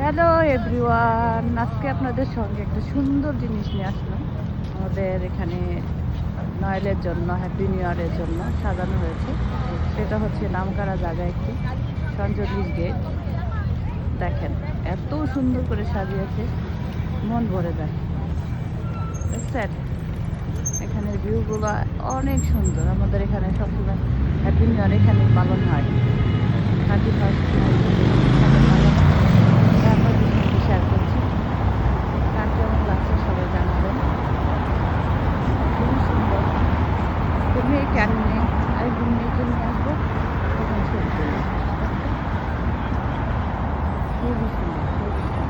Hello everyone, আজকে আপনাদের সঙ্গে একটা সুন্দর জিনিস নিয়ে আসলাম। আমাদের এখানে নয়েলের জন্য, হ্যাপি নিউ ইয়ারের জন্য সাজানো হয়েছে। সেটা হচ্ছে নামকরা জায়গা একটি, সঞ্জলির গেট। দেখেন এত সুন্দর করে সাজিয়েছে, মন ভরে যায়। বুঝছেন, এখানের ভিউগুলো অনেক সুন্দর। আমাদের এখানে সবসময় হ্যাপি নিউ ইয়ার এখানেই পালন হয়। 31 শেয়ার করছি। কার কেমন লাগছে সবাই জানাবেন। খুবই সুন্দর। তুমি কেমনে আরেকদিন মেয়েকে নিয়ে আসবো, তখন ছবি তুলবো। খুবই সুন্দর, খুবই সুন্দর।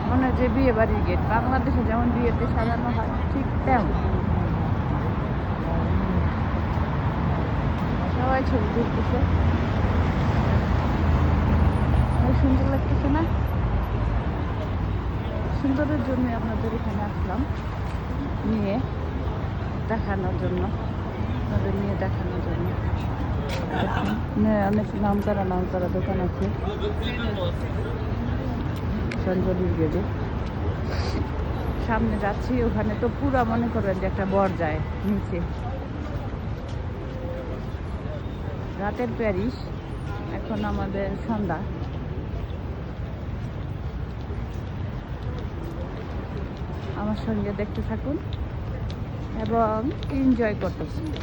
মনে হয় যে বিয়ে বাড়ির গেট, বাংলাদেশে যেমন বিয়েতে সাজানো হয় ঠিক তেমন। সবাই ছবি তুলতেছে, অনেক সুন্দর লাগতেছে না? সুন্দরের জন্য আপনাদের এখানে আসলাম, নিয়ে দেখানোর জন্য, আপনাদের নিয়ে দেখানোর জন্য। অনেক নামকরা দোকান আছে সঞ্জলির গেটে। সামনে যাচ্ছি, ওখানে তো পুরা মনে করেন যে একটা বর যায় নিচে। রাতের প্যারিস, এখন আমাদের সন্ধ্যা। আমার সঙ্গে দেখতে থাকুন এবং এনজয় করতে থাকুন।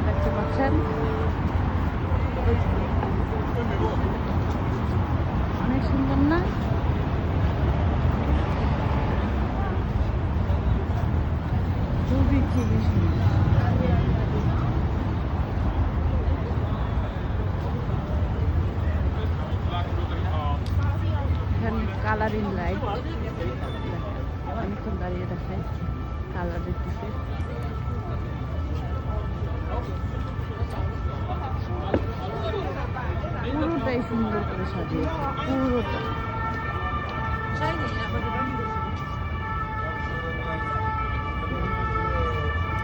দেখতে পাচ্ছেন অনেক সুন্দর না? খুবই খুবই সুন্দর। এখানে কালারিং লাইট, অনেকক্ষণ দাঁড়িয়ে দেখে কালার দেখতেছে। পুরোটাই সুন্দর করে সাজিয়েছে, পুরোটা।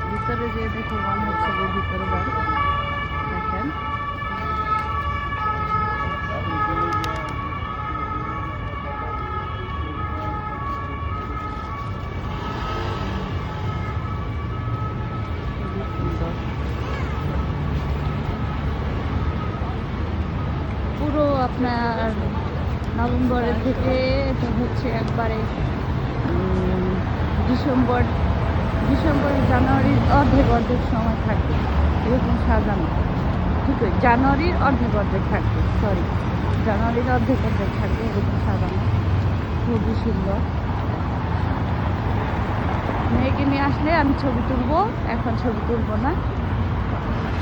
ভিতরে যে দেখে মনে হচ্ছে যে ভিতরে যান, দেখেন খুবই সুন্দর। পুরো আপনার নভেম্বরের থেকে এটা হচ্ছে একবারে ডিসেম্বর, জানুয়ারির অর্ধেক সময় থাকবে এরকম সাজানো। ঠিক আছে, জানুয়ারির অর্ধেক থাকবে, জানুয়ারির অর্ধেক থাকবে এরকম সাজানো। খুবই সুন্দর। মেয়েকে নিয়ে আসলে আমি ছবি তুলবো, এখন ছবি তুলবো না।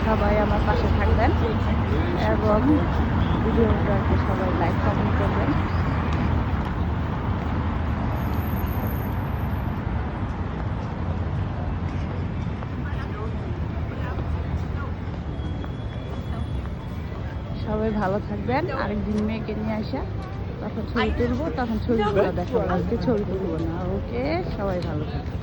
সবাই আমার পাশে থাকবেন এবং ভিডিওটাকে সবাই লাইক কমেন্ট করবেন। সবাই ভালো থাকবেন। আরেকদিন মেয়েকে নিয়ে আসা, তখন ছবি তুলবো, তখন ছবিগুলো দেখো। আজকে ছবি তুলবো না। ওকে, সবাই ভালো থাকবেন।